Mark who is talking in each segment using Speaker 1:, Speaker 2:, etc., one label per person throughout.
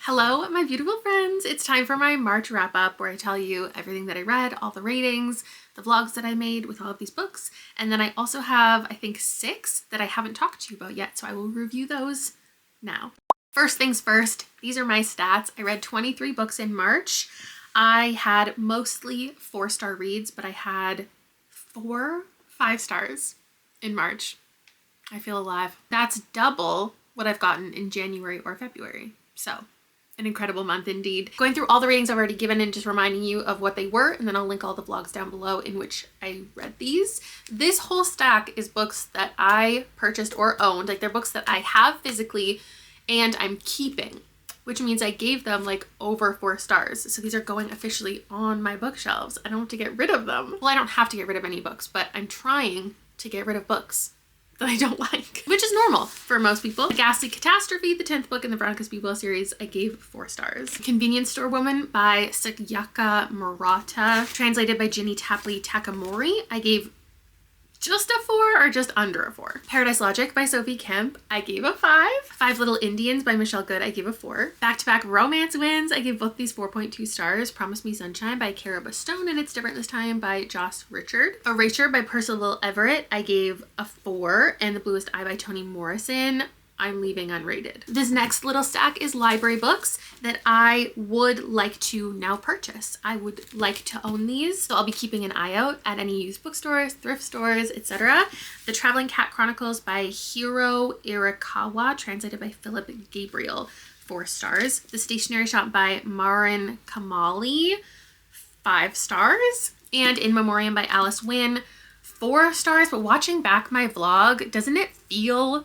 Speaker 1: Hello, my beautiful friends. It's time for my March wrap up where I tell you everything that I read, all the ratings, the vlogs that I made with all of these books. And then I also have, I think, 6 that I haven't talked to you about yet. So I will review those now. First things first, these are my stats. I read 23 books in March. I had mostly 4-star reads, but I had 4 5-stars in March. I feel alive. That's double what I've gotten in January or February. So an incredible month indeed. Going through all the ratings I've already given and just reminding you of what they were, and then I'll link all the vlogs down below in which I read these. This whole stack is books that I purchased or owned. Like, they're books that I have physically and I'm keeping, which means I gave them like over 4 stars. So these are going officially on my bookshelves. I don't have to get rid of them. Well, I don't have to get rid of any books, but I'm trying to get rid of books that I don't like, which is normal for most people. Ghastly Catastrophe, the 10th book in the Chronicles series, I gave 4 stars. Convenience Store Woman by Sakyaka Murata, translated by Ginny Tapley Takamori, I gave just a 4 or just under a 4. Paradise Logic by Sophie Kemp, I gave a 5. Five Little Indians by Michelle Good, I gave a 4. Back to Back Romance Wins, I gave both these 4.2 stars. Promise Me Sunshine by Cara Bastone, and It's Different This Time by Joss Richard. Erasure by Percival Everett, I gave a 4. And The Bluest Eye by Toni Morrison, I'm leaving unrated. This next little stack is library books that I would like to now purchase. I would like to own these, so I'll be keeping an eye out at any used bookstores, thrift stores, etc. The Traveling Cat Chronicles by Hiro Irakawa, translated by Philip Gabriel, 4 stars. The Stationery Shop by Marin Kamali, 5 stars. And In Memoriam by Alice Wynne, 4 stars. But watching back my vlog, doesn't it feel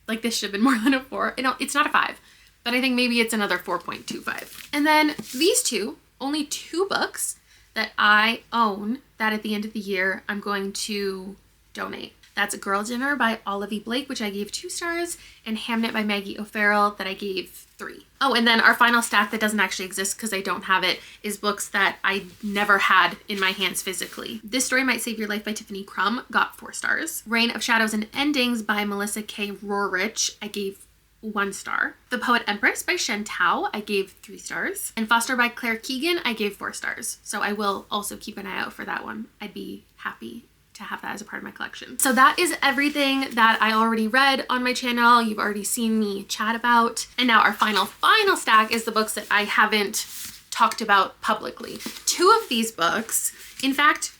Speaker 1: like this should have been more than a 4? No, it's not a 5, but I think maybe it's another 4.25. And then these two, only 2 books that I own that at the end of the year I'm going to donate. That's Girl Dinner by Olivia Blake, which I gave 2 stars, and Hamnet by Maggie O'Farrell that I gave 3. Oh, and then our final stack that doesn't actually exist because I don't have it is books that I never had in my hands physically. This Story Might Save Your Life by Tiffany Crum got 4 stars. Reign of Shadows and Endings by Melissa K. Rorich, I gave 1 star. The Poet Empress by Shen Tao, I gave 3 stars. And Foster by Claire Keegan, I gave 4 stars. So I will also keep an eye out for that one. I'd be happy to have that as a part of my collection. So that is everything that I already read on my channel. You've already seen me chat about. And now our final stack is the books that I haven't talked about publicly. 2 of these books, in fact,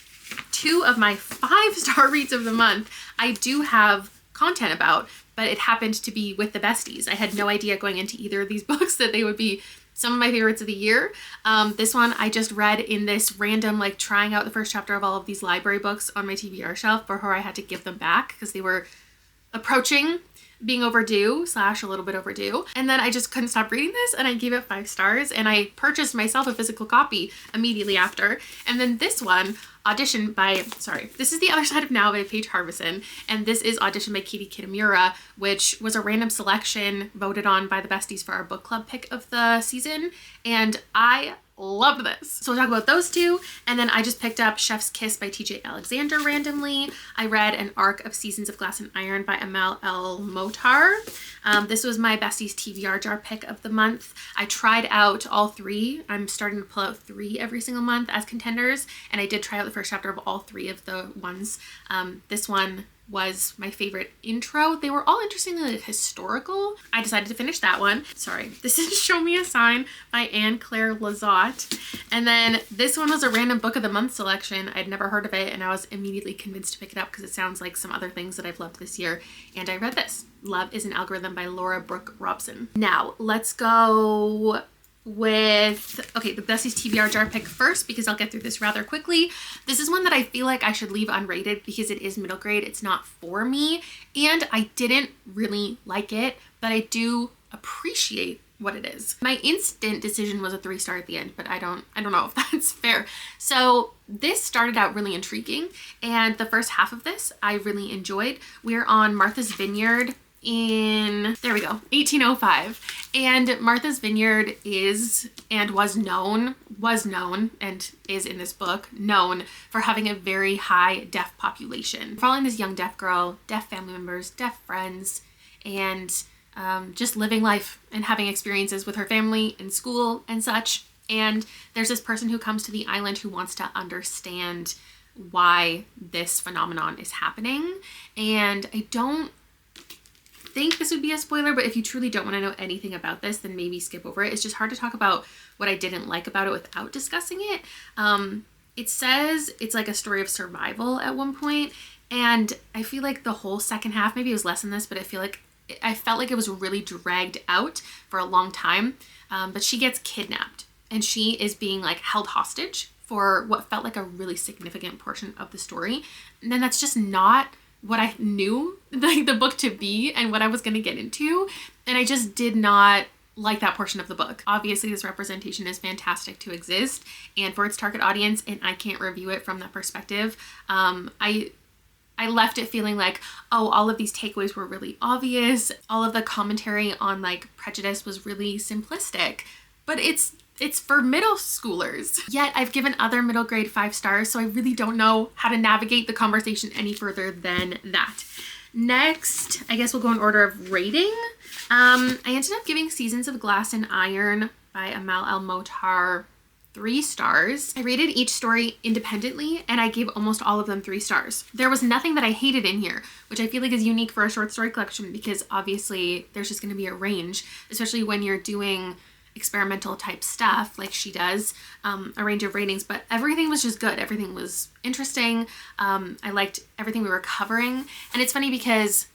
Speaker 1: 2 of my 5-star reads of the month, I do have content about, but it happened to be with the besties. I had no idea going into either of these books that they would be some of my favorites of the year. This one I just read in this random, like, trying out the first chapter of all of these library books on my TBR shelf before I had to give them back because they were approaching being overdue / a little bit overdue. And then I just couldn't stop reading this and I gave it 5 stars, and I purchased myself a physical copy immediately after. And then this one, Audition by, this is The Other Side of Now by Paige Harbison, and this is Audition by Katie Kitamura, which was a random selection voted on by the besties for our book club pick of the season, and I love this. So we'll talk about those 2, and then I just picked up Chef's Kiss by TJ Alexander randomly. I read an arc of Seasons of Glass and Iron by Amal El Motar. This was my besties TBR jar pick of the month. I tried out all 3. I'm starting to pull out 3 every single month as contenders, and I did try out the first chapter of all 3 of the ones. This one was my favorite intro. They were all interestingly historical. I decided to finish that one. This is Show Me a Sign by Anne Claire Lazotte. And then this one was a random book of the month selection. I'd never heard of it, and I was immediately convinced to pick it up because it sounds like some other things that I've loved this year. And I read this, Love is an Algorithm by Laura Brooke Robson. Now let's go with, the besties TBR jar pick first because I'll get through this rather quickly. This is one that I feel like I should leave unrated because it is middle grade. It's not for me, and I didn't really like it, but I do appreciate what it is. My instant decision was a 3-star at the end, but I don't know if that's fair. So this started out really intriguing, and the first half of this I really enjoyed. We're on Martha's Vineyard in, 1805. And Martha's Vineyard is and was known and is in this book known for having a very high deaf population. Following this young deaf girl, deaf family members, deaf friends, and just living life and having experiences with her family in school and such. And there's this person who comes to the island who wants to understand why this phenomenon is happening. And I don't think this would be a spoiler, but if you truly don't want to know anything about this, then maybe skip over it. It's just hard to talk about what I didn't like about it without discussing it. It says it's like a story of survival at one point, and I feel like the whole second half, maybe it was less than this, but I felt like it was really dragged out for a long time. But she gets kidnapped and she is being like held hostage for what felt like a really significant portion of the story. And then that's just not what I knew like the book to be and what I was going to get into. And I just did not like that portion of the book. Obviously, this representation is fantastic to exist and for its target audience, and I can't review it from that perspective. I left it feeling like, oh, all of these takeaways were really obvious. All of the commentary on like prejudice was really simplistic, but it's for middle schoolers. Yet I've given other middle grade 5 stars, so I really don't know how to navigate the conversation any further than that. Next, I guess we'll go in order of rating. I ended up giving Seasons of Glass and Iron by Amal El-Mohtar 3 stars. I rated each story independently and I gave almost all of them 3 stars. There was nothing that I hated in here, which I feel like is unique for a short story collection because obviously there's just going to be a range, especially when you're doing experimental type stuff like she does, a range of ratings, but everything was just good. Everything was interesting. I liked everything we were covering. And it's funny because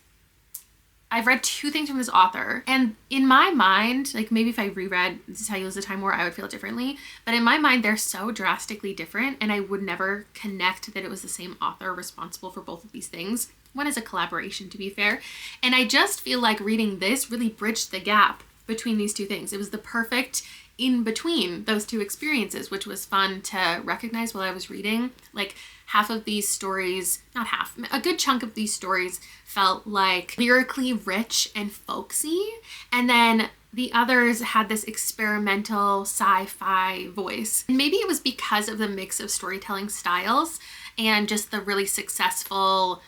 Speaker 1: I've read 2 things from this author, and in my mind, like maybe if I reread This Is How You Lose the Time War, I would feel differently, but in my mind, they're so drastically different, and I would never connect that it was the same author responsible for both of these things. One is a collaboration, to be fair, and I just feel like reading this really bridged the gap between these 2 things. It was the perfect in between those 2 experiences, which was fun to recognize while I was reading. Like half of these stories, not half, a good chunk of these stories felt like lyrically rich and folksy. And then the others had this experimental sci-fi voice. And maybe it was because of the mix of storytelling styles and just the really successful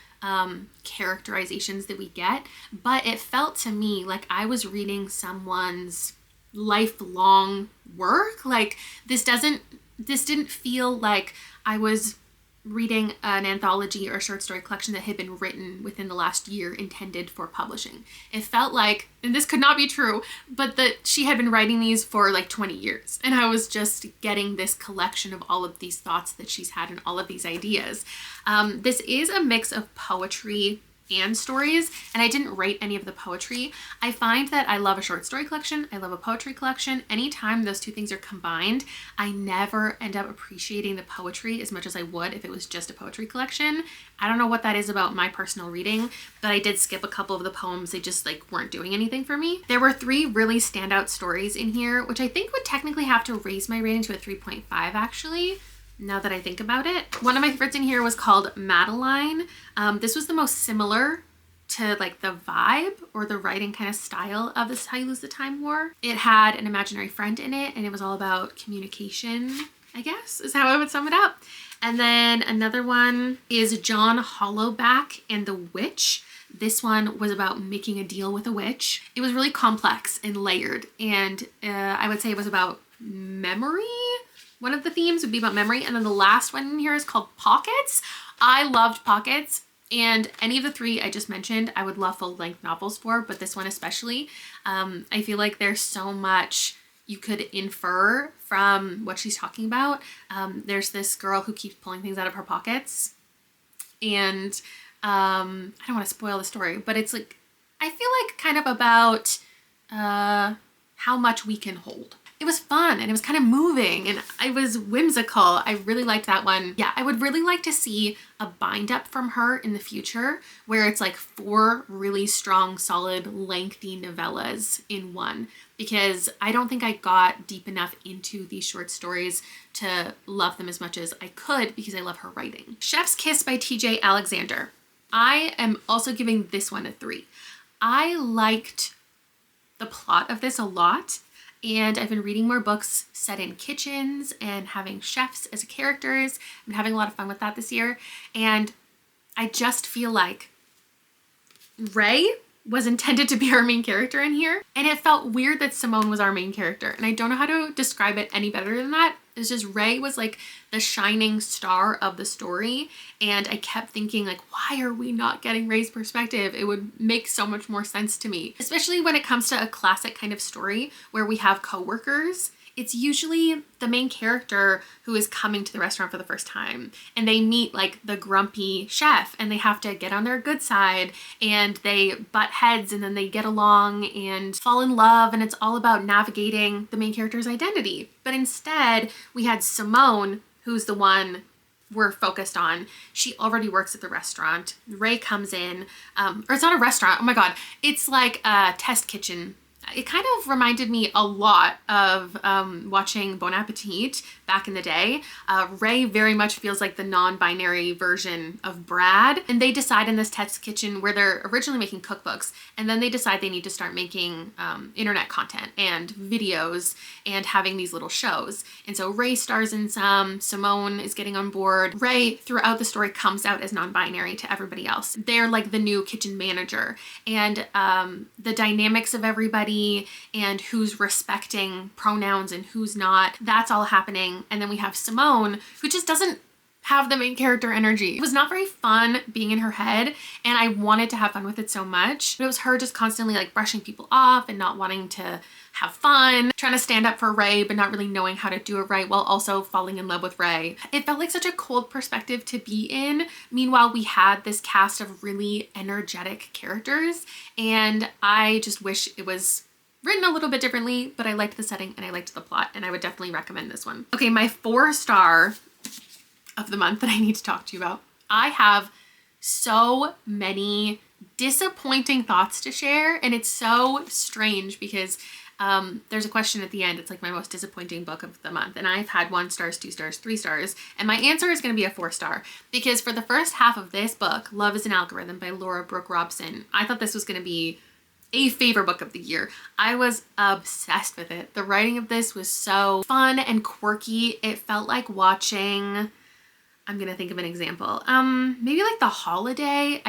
Speaker 1: characterizations that we get. But it felt to me like I was reading someone's lifelong work. Like this didn't feel like I was reading an anthology or a short story collection that had been written within the last year intended for publishing. It felt like, and this could not be true, but that she had been writing these for like 20 years. And I was just getting this collection of all of these thoughts that she's had and all of these ideas. This is a mix of poetry and stories, and I didn't rate any of the poetry. I find that I love a short story collection, I love a poetry collection. Anytime those 2 things are combined, I never end up appreciating the poetry as much as I would if it was just a poetry collection. I don't know what that is about my personal reading, but I did skip a couple of the poems. They just like weren't doing anything for me. There were 3 really standout stories in here, which I think would technically have to raise my rating to a 3.5 actually, now that I think about it. One of my favorites in here was called Madeline. This was the most similar to like the vibe or the writing kind of style of This Is How You Lose the Time War. It had an imaginary friend in it, and it was all about communication, I guess is how I would sum it up. And then another one is John Hollowback and the Witch. This one was about making a deal with a witch. It was really complex and layered, and I would say it was about memory. One of the themes would be about memory. And then the last one in here is called Pockets. I loved Pockets, and any of the 3 I just mentioned, I would love full-length novels for, but this one especially. I feel like there's so much you could infer from what she's talking about. There's this girl who keeps pulling things out of her pockets, and I don't want to spoil the story, but it's like, I feel like kind of about how much we can hold. It was fun and it was kind of moving and it was whimsical. I really liked that one. Yeah, I would really like to see a bind up from her in the future where it's like 4 really strong, solid, lengthy novellas in one, because I don't think I got deep enough into these short stories to love them as much as I could because I love her writing. Chef's Kiss by TJ Alexander. I am also giving this one a 3. I liked the plot of this a lot. And I've been reading more books set in kitchens and having chefs as characters. I've been having a lot of fun with that this year. And I just feel like Ray was intended to be our main character in here. And it felt weird that Simone was our main character. And I don't know how to describe it any better than that. It's just Ray was like the shining star of the story. And I kept thinking like, why are we not getting Ray's perspective? It would make so much more sense to me, especially when it comes to a classic kind of story where we have coworkers. It's usually the main character who is coming to the restaurant for the first time, and they meet like the grumpy chef, and they have to get on their good side, and they butt heads, and then they get along and fall in love, and it's all about navigating the main character's identity. But instead, we had Simone, who's the one we're focused on. She already works at the restaurant. Ray comes in, or it's not a restaurant, oh my god, it's like a test kitchen. It kind of reminded me a lot of watching Bon Appetit back in the day. Ray very much feels like the non-binary version of Brad. And they decide in this test kitchen where they're originally making cookbooks, and then they decide they need to start making internet content and videos and having these little shows. And so Ray stars in some, Simone is getting on board. Ray, throughout the story, comes out as non-binary to everybody else. They're like the new kitchen manager. And the dynamics of everybody and who's respecting pronouns and who's not, that's all happening. And then we have Simone, who just doesn't have the main character energy. It was not very fun being in her head, and I wanted to have fun with it so much. But it was her just constantly like brushing people off and not wanting to have fun, trying to stand up for Ray, but not really knowing how to do it right while also falling in love with Ray. It felt like such a cold perspective to be in. Meanwhile, we had this cast of really energetic characters, and I just wish it was written a little bit differently, but I liked the setting and I liked the plot, and I would definitely recommend this one. Okay, my 4-star of the month that I need to talk to you about. I have so many disappointing thoughts to share, and it's so strange because there's a question at the end. It's like my most disappointing book of the month, and I've had 1 star, 2 stars, 3 stars, and my answer is going to be a 4-star because for the first half of this book, Love is an Algorithm by Laura Brooke Robson, I thought this was going to be a favorite book of the year. I was obsessed with it. The writing of this was so fun and quirky. It felt like watching, I'm gonna think of an example, maybe like The Holiday.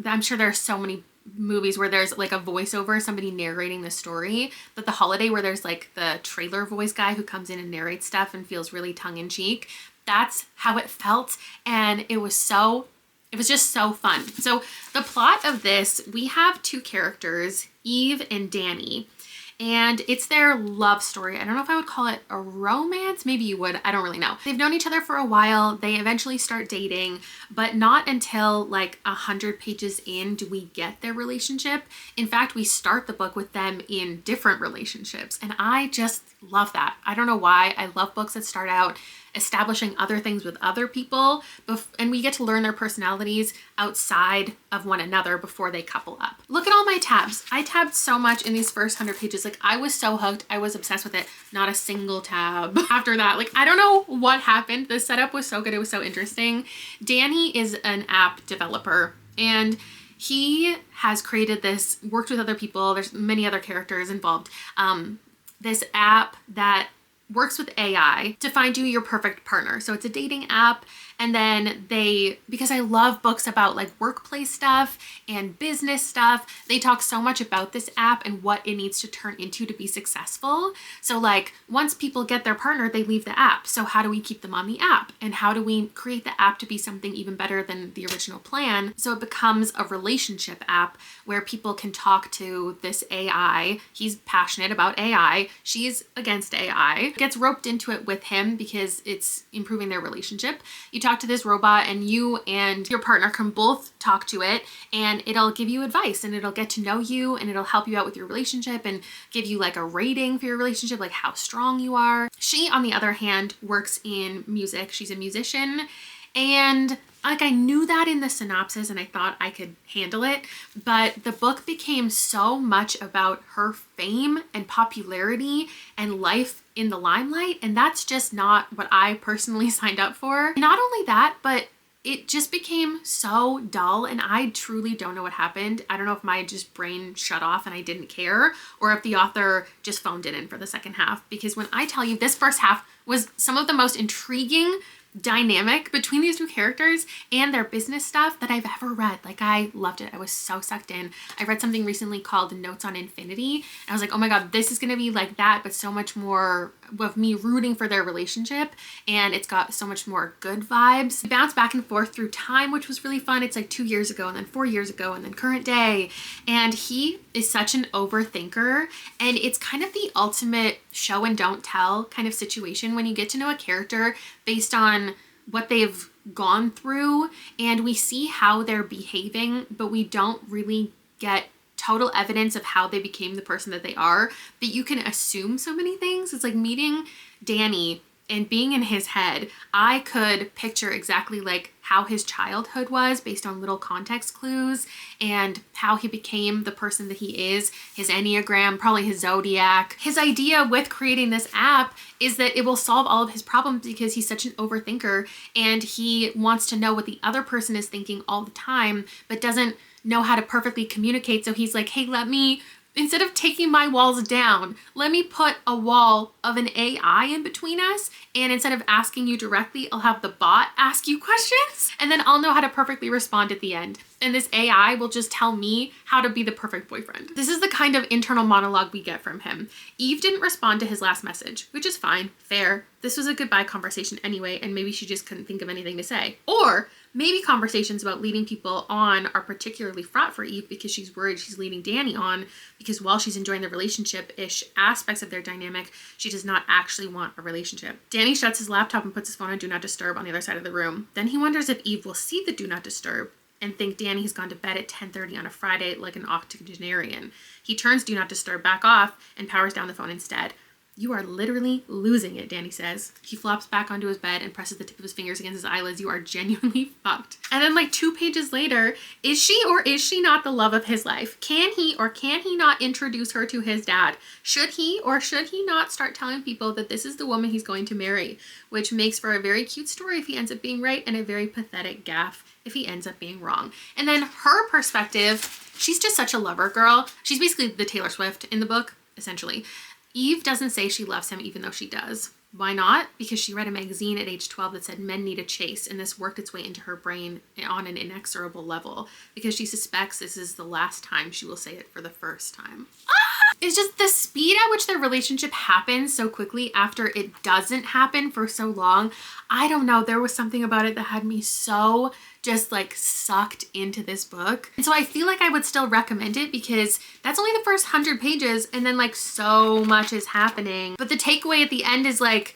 Speaker 1: I'm sure there are so many movies where there's like a voiceover, somebody narrating the story, but The Holiday where there's like the trailer voice guy who comes in and narrates stuff and feels really tongue-in-cheek. That's how it felt, and it was just so fun. So the plot of this, we have 2 characters, Eve and Danny, and it's their love story. I don't know if I would call it a romance. Maybe you would. I don't really know. They've known each other for a while. They eventually start dating, but not until like 100 pages in do we get their relationship. In fact, we start the book with them in different relationships, and I just love that. I don't know why. I love books that start out establishing other things with other people, and we get to learn their personalities outside of one another before they couple up. Look at all my tabs. I tabbed so much in these first 100 pages. Like, I was so hooked. I was obsessed with it. Not a single tab after that. Like, I don't know what happened. The setup was so good. It was so interesting. Danny is an app developer, and he has created this, worked with other people. There's many other characters involved. This app that works with AI to find you your perfect partner. So it's a dating app, and then because I love books about like workplace stuff and business stuff, they talk so much about this app and what it needs to turn into to be successful. So like once people get their partner, they leave the app. So how do we keep them on the app? And how do we create the app to be something even better than the original plan? So it becomes a relationship app where people can talk to this AI. He's passionate about AI. She's against AI. Gets roped into it with him because it's improving their relationship. You talk to this robot, and you and your partner can both talk to it, and it'll give you advice, and it'll get to know you, and it'll help you out with your relationship and give you like a rating for your relationship, like how strong you are. She, on the other hand, works in music. She's a musician, and like I knew that in the synopsis and I thought I could handle it, but the book became so much about her fame and popularity and life in the limelight, and that's just not what I personally signed up for. Not only that, but it just became so dull, and I truly don't know what happened. I don't know if my just brain shut off and I didn't care, or if the author just phoned it in for the second half, because when I tell you this first half was some of the most intriguing, dynamic between these two characters and their business stuff that I've ever read. Like, I loved it. I was so sucked in. I read something recently called Notes on Infinity, and I was like, oh my god, this is gonna be like that, but so much more of me rooting for their relationship, and it's got so much more good vibes. It bounced back and forth through time, which was really fun. It's like 2 years ago, and then 4 years ago, and then current day, and he is such an overthinker, and it's kind of the ultimate show and don't tell kind of situation when you get to know a character based on what they've gone through, and we see how they're behaving, but we don't really get total evidence of how they became the person that they are, but you can assume so many things. It's like meeting Danny and being in his head. I could picture exactly like how his childhood was based on little context clues and how he became the person that he is, his Enneagram, probably his zodiac. His idea with creating this app is that it will solve all of his problems because he's such an overthinker and he wants to know what the other person is thinking all the time, but doesn't know how to perfectly communicate. So he's like, hey, instead of taking my walls down, let me put a wall of an AI in between us. And instead of asking you directly, I'll have the bot ask you questions. And then I'll know how to perfectly respond at the end. And this AI will just tell me how to be the perfect boyfriend. This is the kind of internal monologue we get from him. Eve didn't respond to his last message, which is fine, fair. This was a goodbye conversation anyway, and maybe she just couldn't think of anything to say. Or maybe conversations about leading people on are particularly fraught for Eve because she's worried she's leading Danny on, because while she's enjoying the relationship-ish aspects of their dynamic, she does not actually want a relationship. Danny shuts his laptop and puts his phone on Do Not Disturb on the other side of the room. Then he wonders if Eve will see the Do Not Disturb and think Danny has gone to bed at 10:30 on a Friday like an octogenarian. He turns Do Not Disturb back off and powers down the phone instead. You are literally losing it, Danny says. He flops back onto his bed and presses the tip of his fingers against his eyelids. You are genuinely fucked. And then like 2 pages later, is she or is she not the love of his life? Can he or can he not introduce her to his dad? Should he or should he not start telling people that this is the woman he's going to marry? Which makes for a very cute story if he ends up being right, and a very pathetic gaffe if he ends up being wrong. And then her perspective, she's just such a lover girl. She's basically the Taylor Swift in the book, essentially. Eve doesn't say she loves him even though she does. Why not? Because she read a magazine at age 12 that said men need a chase, and this worked its way into her brain on an inexorable level because she suspects this is the last time she will say it for the first time. It's just the speed at which their relationship happens so quickly after it doesn't happen for so long. I don't know. There was something about it that had me so just like sucked into this book. And so I feel like I would still recommend it because that's only the first 100 pages and then like so much is happening. But the takeaway at the end is like,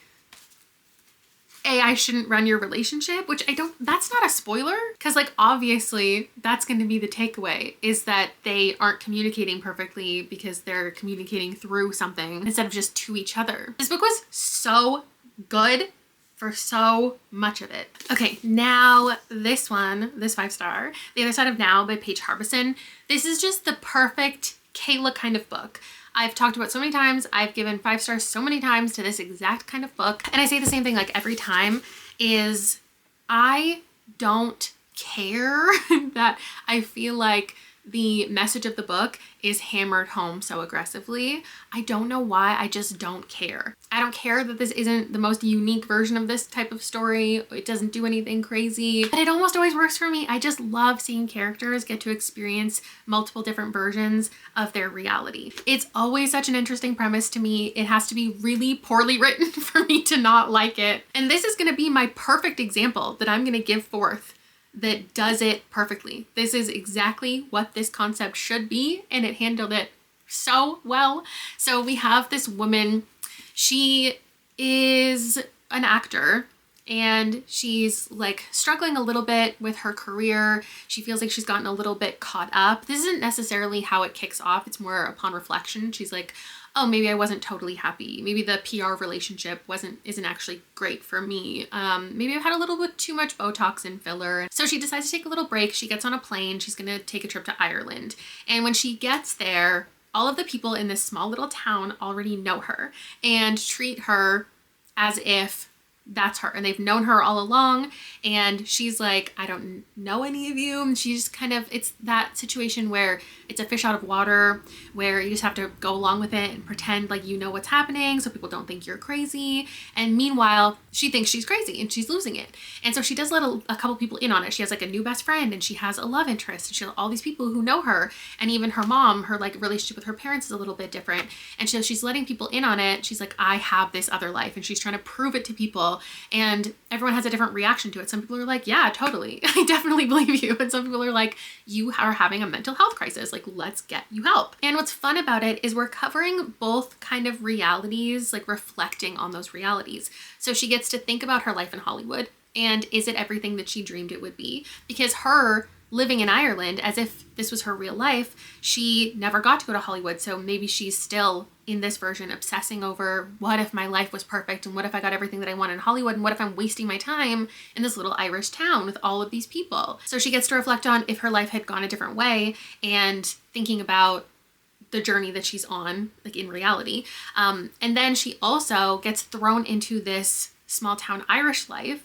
Speaker 1: I shouldn't run your relationship, which that's not a spoiler, because like obviously that's going to be the takeaway, is that they aren't communicating perfectly because they're communicating through something instead of just to each other. This book was so good for so much of it. Okay, now this one, this 5-star, The Other Side of Now by Paige Harbison. This is just the perfect Kayla kind of book. I've talked about so many times, I've given 5 stars so many times to this exact kind of book. And I say the same thing like every time, is I don't care that I feel like the message of the book is hammered home so aggressively. I don't know why, I just don't care. I don't care that this isn't the most unique version of this type of story. It doesn't do anything crazy, but it almost always works for me. I just love seeing characters get to experience multiple different versions of their reality. It's always such an interesting premise to me. It has to be really poorly written for me to not like it. And this is gonna be my perfect example that I'm gonna give forth that does it perfectly. This is exactly what this concept should be, and it handled it so well. So we have this woman, she is an actor, and she's like struggling a little bit with her career. She feels like she's gotten a little bit caught up. This isn't necessarily how it kicks off. It's more upon reflection. She's like, oh, maybe I wasn't totally happy. Maybe the PR relationship isn't actually great for me. Maybe I've had a little bit too much Botox and filler. So she decides to take a little break. She gets on a plane. She's gonna take a trip to Ireland. And when she gets there, all of the people in this small little town already know her and treat her as if that's her, and they've known her all along. And she's like, I don't know any of you. And she's kind of, it's that situation where it's a fish out of water, where you just have to go along with it and pretend like you know what's happening so people don't think you're crazy. And meanwhile, she thinks she's crazy and she's losing it. And so she does let a couple people in on it. She has like a new best friend, and she has a love interest, and she has all these people who know her. And even her mom, her like relationship with her parents is a little bit different. And so she's letting people in on it. She's like, I have this other life, and she's trying to prove it to people. And everyone has a different reaction to it. Some people are like, yeah, totally, I definitely believe you. And some people are like, you are having a mental health crisis. Like, let's get you help. And what's fun about it is we're covering both kind of realities, like reflecting on those realities. So she gets to think about her life in Hollywood, and is it everything that she dreamed it would be? Because her living in Ireland as if this was her real life, she never got to go to Hollywood. So maybe she's still in this version obsessing over, what if my life was perfect, and what if I got everything that I want in Hollywood, and what if I'm wasting my time in this little Irish town with all of these people? So she gets to reflect on if her life had gone a different way, and thinking about the journey that she's on, like in reality. And then she also gets thrown into this small town Irish life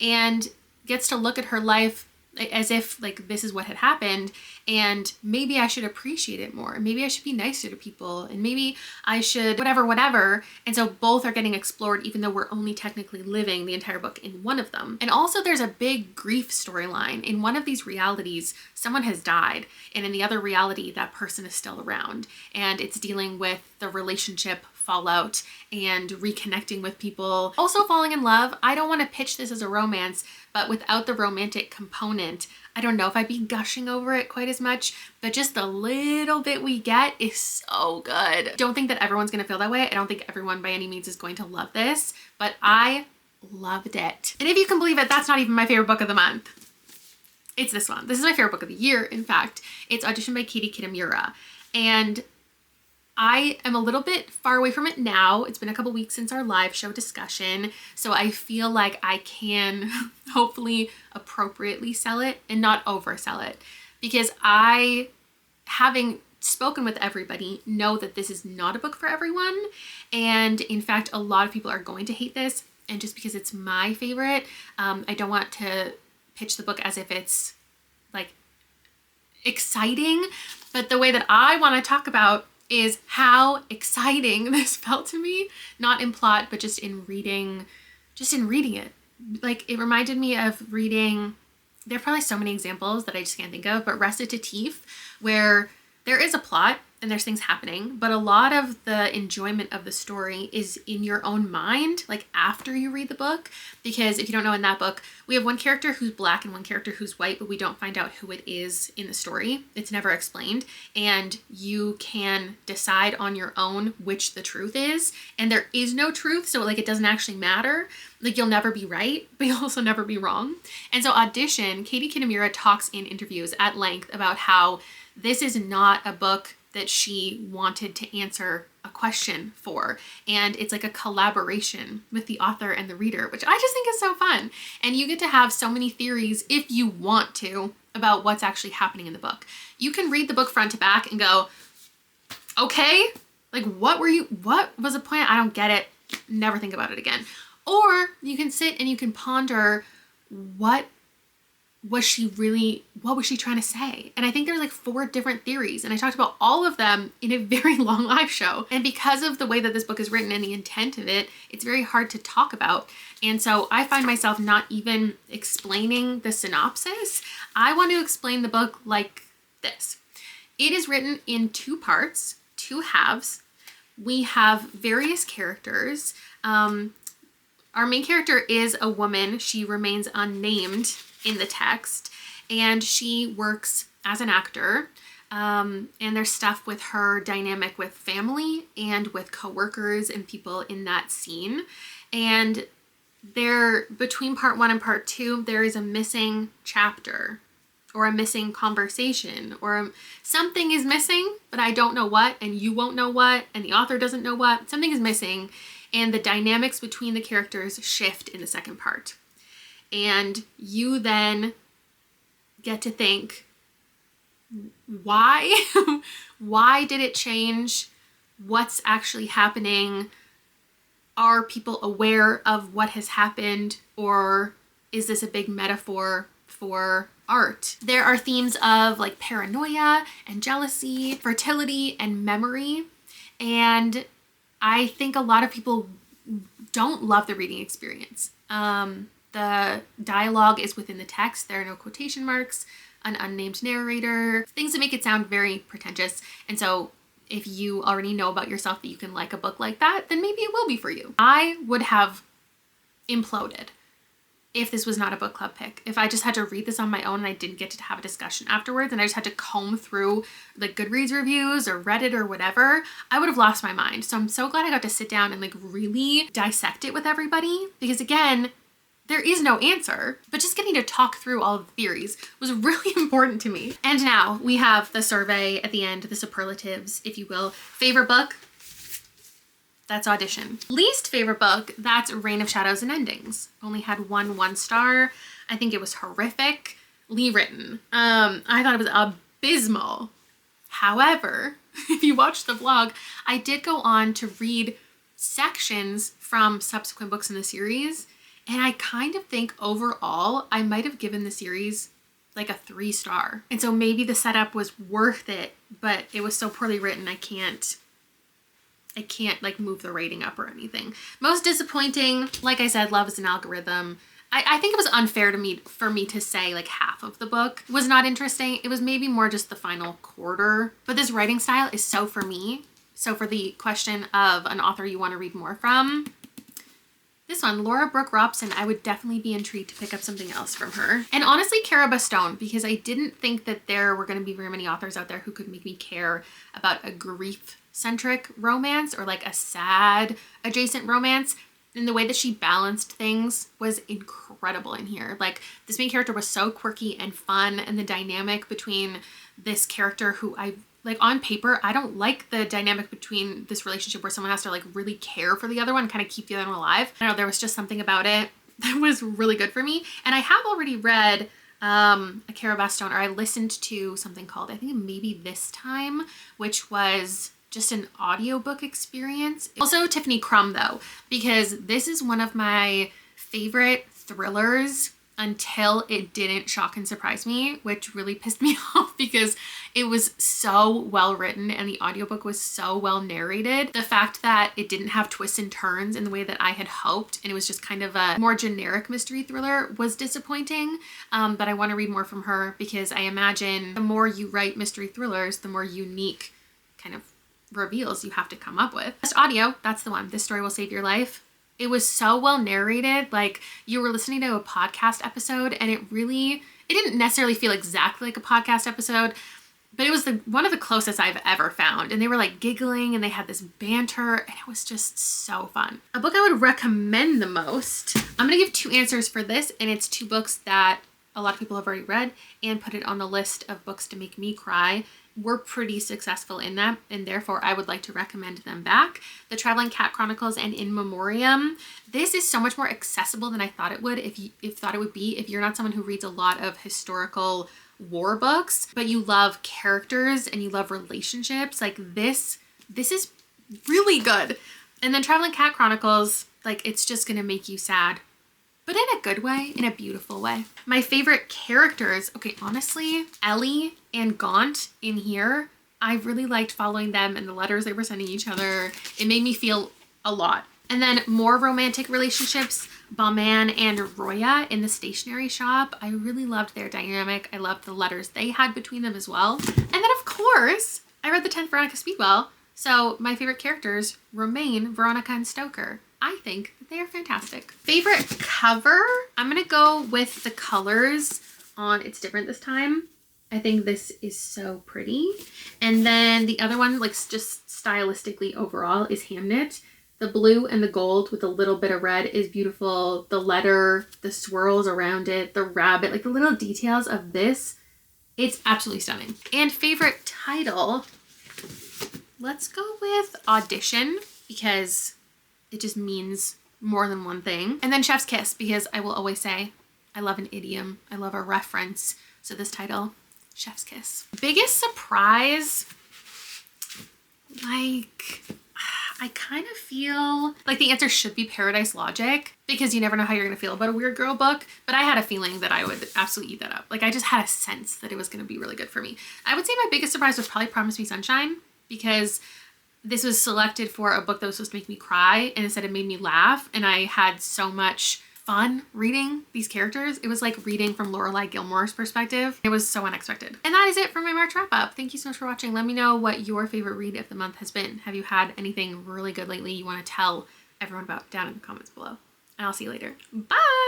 Speaker 1: and gets to look at her life as if like this is what had happened, and maybe I should appreciate it more, and maybe I should be nicer to people, and maybe I should whatever. And so both are getting explored, even though we're only technically living the entire book in one of them. And also there's a big grief storyline. In one of these realities, someone has died, and in the other reality, that person is still around, and it's dealing with the relationship fallout and reconnecting with people, also falling in love. I don't want to pitch this as a romance, but without the romantic component, I don't know if I'd be gushing over it quite as much, but just the little bit we get is so good. Don't think that everyone's going to feel that way. I don't think everyone by any means is going to love this, but I loved it. And if you can believe it, that's not even my favorite book of the month. It's this one. This is my favorite book of the year, in fact. It's Audition by Katie Kitamura. And I am a little bit far away from it now. It's been a couple weeks since our live show discussion, so I feel like I can hopefully appropriately sell it and not oversell it, because I, having spoken with everybody, know that this is not a book for everyone. And in fact, a lot of people are going to hate this. And just because it's my favorite, I don't want to pitch the book as if it's like exciting, but the way that I want to talk about is how exciting this felt to me, not in plot, but just in reading it. Like, it reminded me of reading, there are probably so many examples that I just can't think of, but Rested to Teeth, where there is a plot and there's things happening, but a lot of the enjoyment of the story is in your own mind, like after you read the book. Because if you don't know, in that book, we have one character who's black and one character who's white, but we don't find out who it is in the story. It's never explained. And you can decide on your own which the truth is. And there is no truth, so like it doesn't actually matter. Like, you'll never be right, but you'll also never be wrong. And so Audition, Katie Kitamura talks in interviews at length about how this is not a book that she wanted to answer a question for. And it's like a collaboration with the author and the reader, which I just think is so fun. And you get to have so many theories, if you want to, about what's actually happening in the book. You can read the book front to back and go, okay, like what was the point? I don't get it. Never think about it again. Or you can sit and you can ponder, what was she trying to say? And I think there's like 4 different theories, and I talked about all of them in a very long live show. And because of the way that this book is written and the intent of it, it's very hard to talk about. And so I find myself not even explaining the synopsis. I want to explain the book like this. It is written in 2 parts, 2 halves. We have various characters. Our main character is a woman. She remains unnamed in the text, and she works as an actor. And there's stuff with her dynamic with family and with coworkers and people in that scene. And there, between part 1 and part 2, there is a missing chapter or a missing conversation, or something is missing, but I don't know what, and you won't know what, and the author doesn't know what. Something is missing, and the dynamics between the characters shift in the second part. And you then get to think, why? Why did it change? What's actually happening? Are people aware of what has happened, or is this a big metaphor for art? There are themes of like paranoia and jealousy, fertility and memory, and I think a lot of people don't love the reading experience. The dialogue is within the text. There are no quotation marks, an unnamed narrator, things that make it sound very pretentious. And so if you already know about yourself that you can like a book like that, then maybe it will be for you. I would have imploded if this was not a book club pick. If I just had to read this on my own and I didn't get to have a discussion afterwards and I just had to comb through like Goodreads reviews or Reddit or whatever, I would have lost my mind. So I'm so glad I got to sit down and like really dissect it with everybody, because again, there is no answer, but just getting to talk through all of the theories was really important to me. And now we have the survey at the end, the superlatives, if you will. Favorite book? That's Audition. Least favorite book? That's Reign of Shadows and Endings. Only had one star. I think it was horrific. Lee written. I thought it was abysmal. However, if you watch the vlog, I did go on to read sections from subsequent books in the series, and I kind of think overall, I might have given the series like a 3-star. And so maybe the setup was worth it, but it was so poorly written, I can't like move the rating up or anything. Most disappointing, like I said, Love is an Algorithm. I think it was unfair for me to say like half of the book was not interesting. It was maybe more just the final quarter. But this writing style is so for me. So for the question of an author you want to read more from, this one, Laura Brooke Robson, I would definitely be intrigued to pick up something else from her. And honestly, Cara Bastone, because I didn't think that there were going to be very many authors out there who could make me care about a grief-centric romance or like a sad adjacent romance. And the way that she balanced things was incredible in here. Like, this main character was so quirky and fun, and the dynamic between this character who like on paper, I don't like the dynamic between this relationship where someone has to like really care for the other one, kind of keep the other one alive. I don't know, there was just something about it that was really good for me. And I have already read a Cara Bastone, or I listened to something called, I think maybe This Time, which was just an audiobook experience. Also Tiffany Crumb though, because this is one of my favorite thrillers until it didn't shock and surprise me, which really pissed me off because it was so well written and the audiobook was so well narrated. The fact that it didn't have twists and turns in the way that I had hoped, and it was just kind of a more generic mystery thriller, was disappointing. But I want to read more from her, because I imagine the more you write mystery thrillers, the more unique kind of reveals you have to come up with. Best audio, that's the one. This Story Will Save Your Life. It was so well narrated, like you were listening to a podcast episode, and it didn't necessarily feel exactly like a podcast episode, but it was one of the closest I've ever found. And they were like giggling and they had this banter, and it was just so fun. A book I would recommend the most, I'm gonna give 2 answers for this, and it's 2 books that a lot of people have already read and put it on the list of books to make me cry. We're pretty successful in that, and therefore I would like to recommend them back. The Traveling Cat Chronicles and In Memoriam. This is so much more accessible than I thought it would if you're not someone who reads a lot of historical war books, but you love characters and you love relationships. Like this is really good. And then Traveling Cat Chronicles, like it's just gonna make you sad, but in a good way, in a beautiful way. My favorite characters, okay, honestly, Ellie and Gaunt in here, I really liked following them and the letters they were sending each other. It made me feel a lot. And then more romantic relationships, Balmain and Roya in the stationery shop. I really loved their dynamic. I loved the letters they had between them as well. And then of course, I read the 10th Veronica Speedwell. So my favorite characters remain Veronica and Stoker. I think that they are fantastic. Favorite cover? I'm gonna go with the colors on It's Different This Time. I think this is so pretty. And then the other one, like just stylistically overall, is Hamnet. The blue and the gold with a little bit of red is beautiful. The letter, the swirls around it, the rabbit, like the little details of this, it's absolutely stunning. And favorite title, let's go with Audition, because it just means more than one thing. And then Chef's Kiss, because I will always say, I love an idiom. I love a reference. So this title, Chef's Kiss. Biggest surprise, like, I kind of feel like the answer should be Paradise Logic because you never know how you're going to feel about a weird girl book. But I had a feeling that I would absolutely eat that up. Like I just had a sense that it was going to be really good for me. I would say my biggest surprise was probably Promise Me Sunshine because this was selected for a book that was supposed to make me cry and instead it made me laugh. And I had so much fun reading these characters. It was like reading from Lorelai Gilmore's perspective. It was so unexpected. And that is it for my March wrap up. Thank you so much for watching. Let me know what your favorite read of the month has been. Have you had anything really good lately you want to tell everyone about down in the comments below? And I'll see you later. Bye!